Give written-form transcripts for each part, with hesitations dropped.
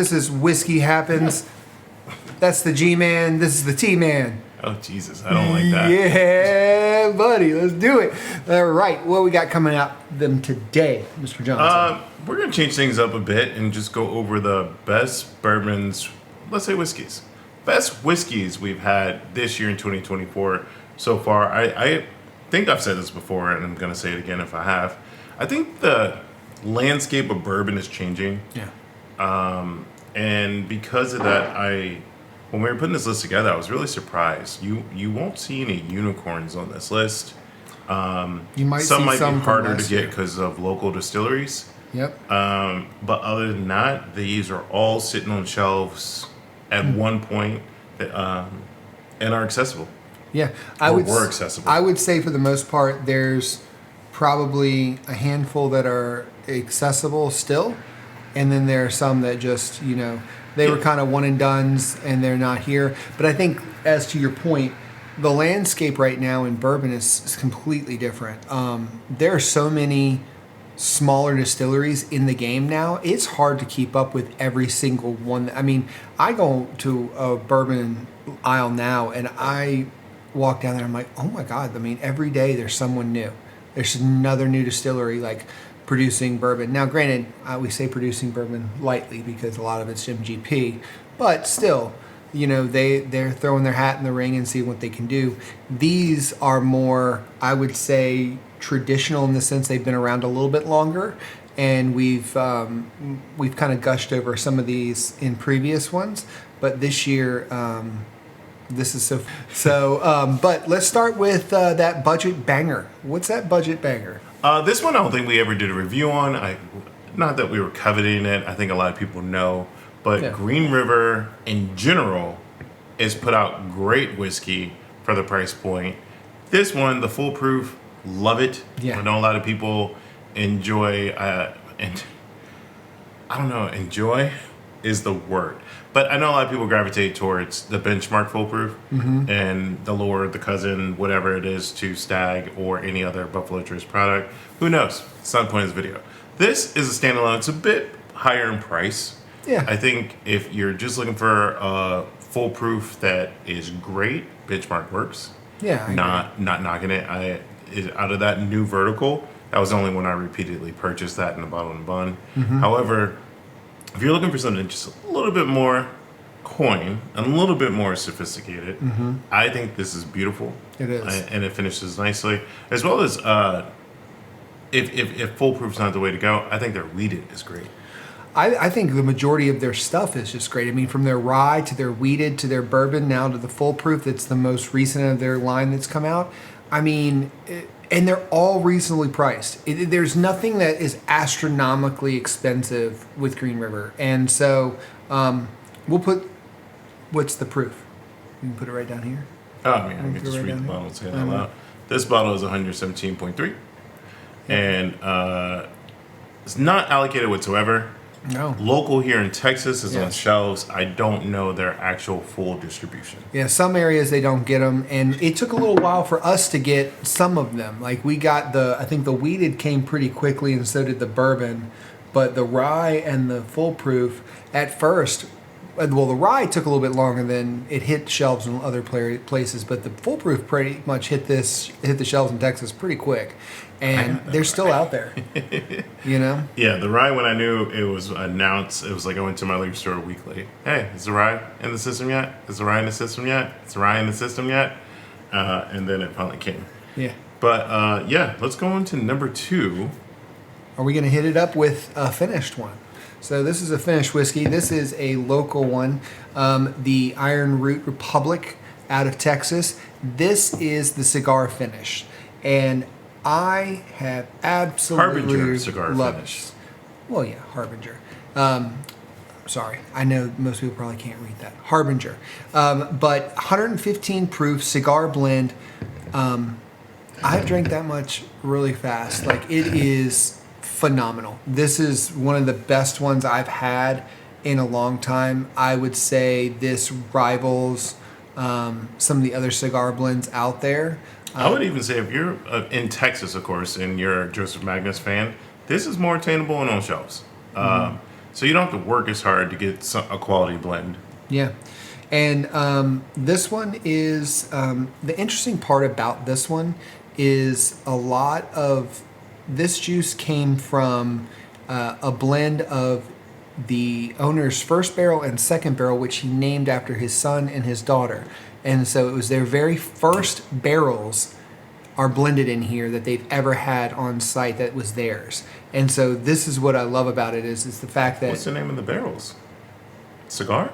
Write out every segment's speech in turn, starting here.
this is Whiskey Happens. That's the G-Man. This is the T-Man. Oh, Jesus. I don't like that. Yeah, buddy. Let's do it. All right. What we got coming out them today, Mr. Johnson? We're going to change things up a bit and just go over the best bourbons, let's say whiskeys. Best whiskeys we've had this year in 2024 so far. I think I've said this before, and I'm going to say it again if I have. I think the landscape of bourbon is changing. Yeah. And because of that, when we were putting this list together, I was really surprised. You won't see any unicorns on this list. You might some see might some be harder from to get because of local distilleries. Yep. But other than that, these are all sitting on shelves at one point and are accessible. Yeah, were accessible. I would say for the most part, there's probably a handful that are accessible still, and then there are some that just, they were kind of one and dones and they're not here. But I think, as to your point, the landscape right now in bourbon is completely different. There are so many smaller distilleries in the game now. It's hard to keep up with every single one. I mean, I go to a bourbon aisle now and I walk down there, I'm like, oh my God. I mean, every day there's someone new. There's another new distillery like producing bourbon. Now, granted, we say producing bourbon lightly because a lot of it's MGP, but still, they're throwing their hat in the ring and seeing what they can do. These are more, I would say, traditional in the sense they've been around a little bit longer, and we've kind of gushed over some of these in previous ones, but this year this is so. But let's start with that budget banger. What's that budget banger? This one I don't think we ever did a review on. Not that we were coveting it. I think a lot of people know. But Green River, in general, has put out great whiskey for the price point. This one, the Full Proof, love it. Yeah. I know a lot of people enjoy, and I don't know, enjoy is the word. But I know a lot of people gravitate towards the benchmark Full Proof and the Lord, the cousin, whatever it is to Stag or any other Buffalo Trace product. Who knows? It's not the point of this video. This is a standalone. It's a bit higher in price. Yeah. I think if you're just looking for a Full Proof that is great, benchmark works. Yeah. Not knocking it. Out of that new vertical, that was the only one I repeatedly purchased, that in a bottle and a bun. However, if you're looking for something just a little bit more coin, and a little bit more sophisticated, I think this is beautiful. It is. And it finishes nicely. As well as, if Full Proof's not the way to go, I think their wheated is great. I think the majority of their stuff is just great. I mean, from their rye to their wheated to their bourbon, now to the Full Proof that's the most recent of their line that's come out. I mean, and they're all reasonably priced. There's nothing that is astronomically expensive with Green River. And so we'll put, what's the proof? You can put it right down here. Oh, I mean, I can just read the bottle and say it out loud. This bottle is 117.3. And it's not allocated whatsoever. No. Local here in Texas is on shelves. I don't know their actual full distribution. Yeah, some areas they don't get them, and it took a little while for us to get some of them. Like we got I think the wheated came pretty quickly, and so did the bourbon. But the rye and the Full Proof at first, well, the rye took a little bit longer than it hit shelves in other places, but the Full Proof pretty much hit the shelves in Texas pretty quick. And they're still out there, Yeah, the rye, when I knew it was announced, it was like I went to my liquor store weekly. Hey, is the rye in the system yet? Is the rye in the system yet? Is the rye in the system yet? And then it finally came. Yeah. But, let's go on to number 2. Are we going to hit it up with a finished one? So this is a finished whiskey. This is a local one, the Iron Root Republic out of Texas. This is the cigar finish. And I have absolutely Harbinger cigar loved finish. it. Well, yeah, Harbinger. Sorry, I know most people probably can't read that. Harbinger. But 115 proof cigar blend. I've drank that much really fast. Like, it is phenomenal. This is one of the best ones I've had in a long time. I would say this rivals some of the other cigar blends out there. I would even say if you're in Texas, of course, and you're a Joseph Magnus fan, this is more attainable and on shelves. So you don't have to work as hard to get a quality blend. Yeah. And this one is the interesting part about this one is a lot of this juice came from a blend of the owner's first barrel and second barrel, which he named after his son and his daughter. And so it was their very first barrels are blended in here that they've ever had on site that was theirs. And so this is what I love about it is the fact that... What's the name of the barrels? Cigar?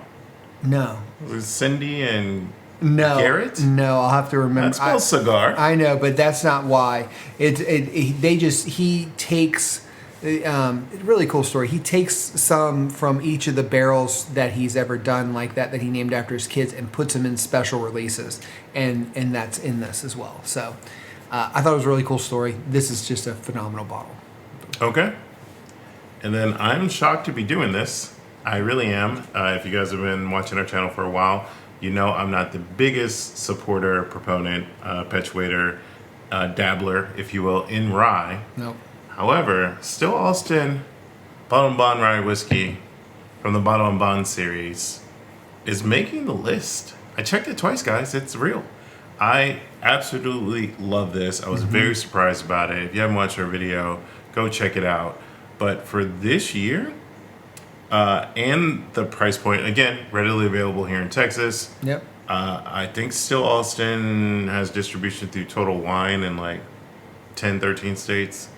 No. Was Cindy and No. Garrett? No, I'll have to remember. That spells cigar. I know, but that's not why. He takes... really cool story. He takes some from each of the barrels that he's ever done like that he named after his kids and puts them in special releases, and that's in this as well. So I thought it was a really cool story. This is just a phenomenal bottle. Okay. And then I'm shocked to be doing this. I really am. If you guys have been watching our channel for a while, you know I'm not the biggest supporter, proponent, perpetuator, dabbler, if you will, in rye. Nope. However, Still Austin Bottle & Bond Rye Whiskey from the Bottle & Bond series is making the list. I checked it twice, guys. It's real. I absolutely love this. I was very surprised about it. If you haven't watched our video, go check it out. But for this year, and the price point, again, readily available here in Texas. Yep. I think Still Austin has distribution through Total Wine in like 10, 13 states.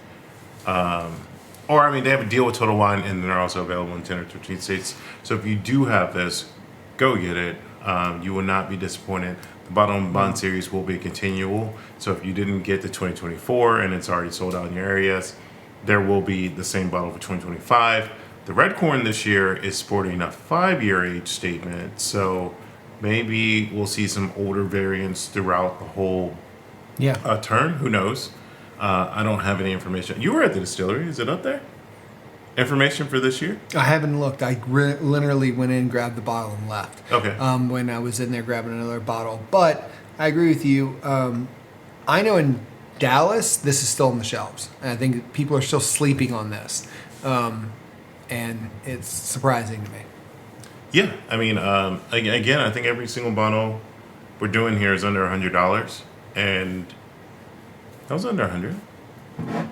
Or, I mean, they have a deal with Total Wine, and they're also available in 10 or 13 states. So if you do have this, go get it. You will not be disappointed. The Bottle & Bond series will be continual. So if you didn't get the 2024 and it's already sold out in your areas, there will be the same bottle for 2025. The Red Corn this year is sporting a 5-year age statement. So maybe we'll see some older variants throughout the whole turn. Who knows? I don't have any information. You were at the distillery. Is it up there? Information for this year? I haven't looked. I literally went in, grabbed the bottle, and left. Okay. When I was in there grabbing another bottle. But I agree with you. I know in Dallas, this is still on the shelves. And I think people are still sleeping on this. And it's surprising to me. Yeah. I mean, again, I think every single bottle we're doing here is under $100. And that was under 100. I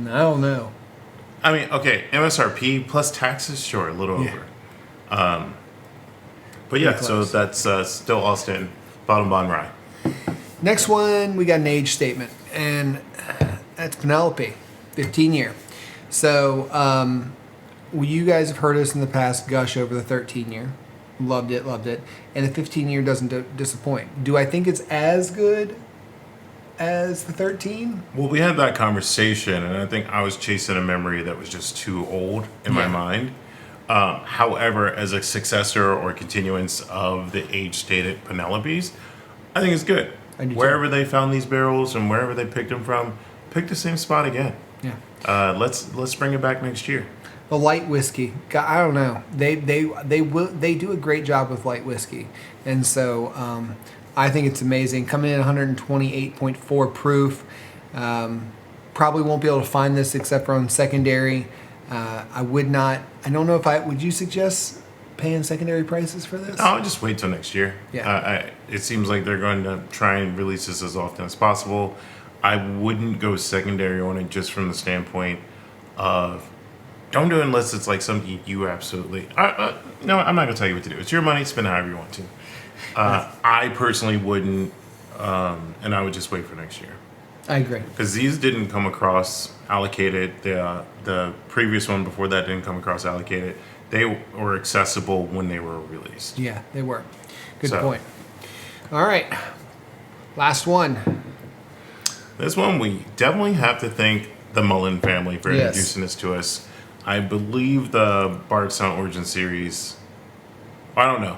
don't know. I mean, okay, MSRP plus taxes, sure, a little over. But yeah, so that's Still Austin Bottle & Bond Rye. Next one, we got an age statement, and that's Penelope, 15-year. So you guys have heard us in the past gush over the 13-year. Loved it. And the 15-year doesn't disappoint. Do I think it's as good as the 13? Well, we had that conversation, and I think I was chasing a memory that was just too old in my mind. However, as a successor or continuance of the age-stated Penelopes, I think it's good. Wherever they found these barrels and wherever they picked them from, pick the same spot again. Yeah. Let's bring it back next year. The light whiskey, I don't know. They do a great job with light whiskey, and so I think it's amazing. Coming in 128.4 proof. Probably won't be able to find this except for on secondary. I would not. I don't know if I would. You suggest paying secondary prices for this? I'll just wait till next year. Yeah. It seems like they're going to try and release this as often as possible. I wouldn't go secondary on it just from the standpoint of don't do it unless it's like something you absolutely. No, I'm not gonna tell you what to do. It's your money. Spend it however you want to. I personally wouldn't, and I would just wait for next year. I agree. Because these didn't come across allocated. The previous one before that didn't come across allocated. They were accessible when they were released. Yeah, they were. Good point. All right. Last one. This one, we definitely have to thank the Mullen family for introducing this to us. I believe the Bardstown Origin Series, I don't know.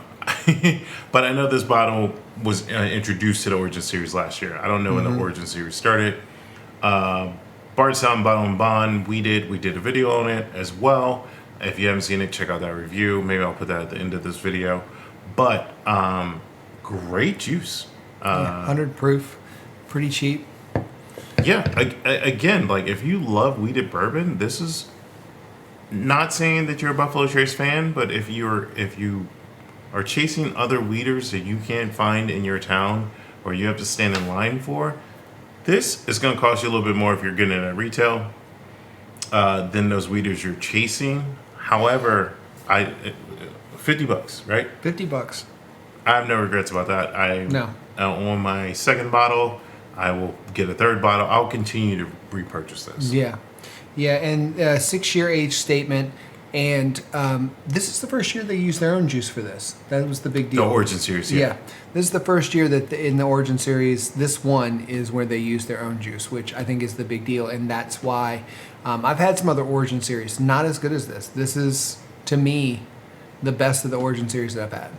But I know this bottle was introduced to the Origin Series last year. I don't know when the Origin Series started. Bardstown Bottle & Bond, we did a video on it as well. If you haven't seen it, check out that review. Maybe I'll put that at the end of this video. But great juice. 100 proof, pretty cheap. Yeah, again, like if you love wheated bourbon, this is not saying that you're a Buffalo Trace fan, but if you are chasing other weeders that you can't find in your town or you have to stand in line for, this is going to cost you a little bit more if you're getting it at retail than those weeders you're chasing. However, $50, right? $50. I have no regrets about that. No. On my second bottle, I will get a third bottle. I'll continue to repurchase this. Yeah. Yeah, and 6-year age statement. And this is the first year they used their own juice for this. That was the big deal. The Origin Series, Yeah. This is the first year that in the Origin Series, this one is where they use their own juice, which I think is the big deal. And that's why I've had some other Origin Series, not as good as this. This is, to me, the best of the Origin Series that I've had.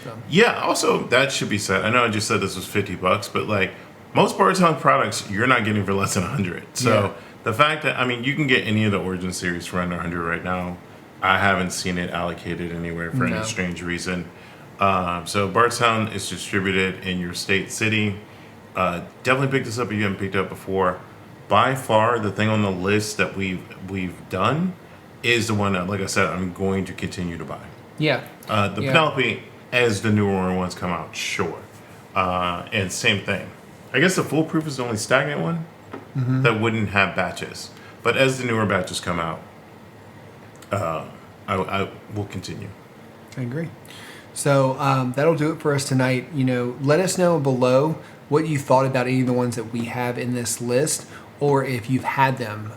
So. Yeah, also, that should be said. I know I just said this was $50, but like most Bardstown products, you're not getting for less than 100. So the fact that, I mean, you can get any of the Origin Series for under 100 right now. I haven't seen it allocated anywhere for any strange reason. So Bardstown is distributed in your state, city. Definitely pick this up if you haven't picked it up before. By far, the thing on the list that we've done is the one that, like I said, I'm going to continue to buy. Yeah. The Penelope, as the newer ones come out, sure. And same thing. I guess the Foolproof is the only stagnant one that wouldn't have batches. But as the newer batches come out, I will continue. I agree. So that'll do it for us tonight. Let us know below what you thought about any of the ones that we have in this list, or if you've had them.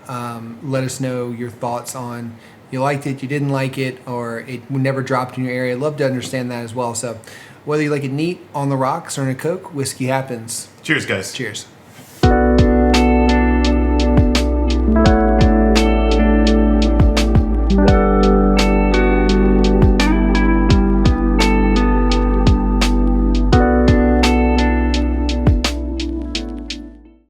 Let us know your thoughts on you liked it, you didn't like it, or it never dropped in your area. I'd love to understand that as well. So whether you like it neat, on the rocks, or in a Coke, whiskey happens. Cheers, guys. Cheers.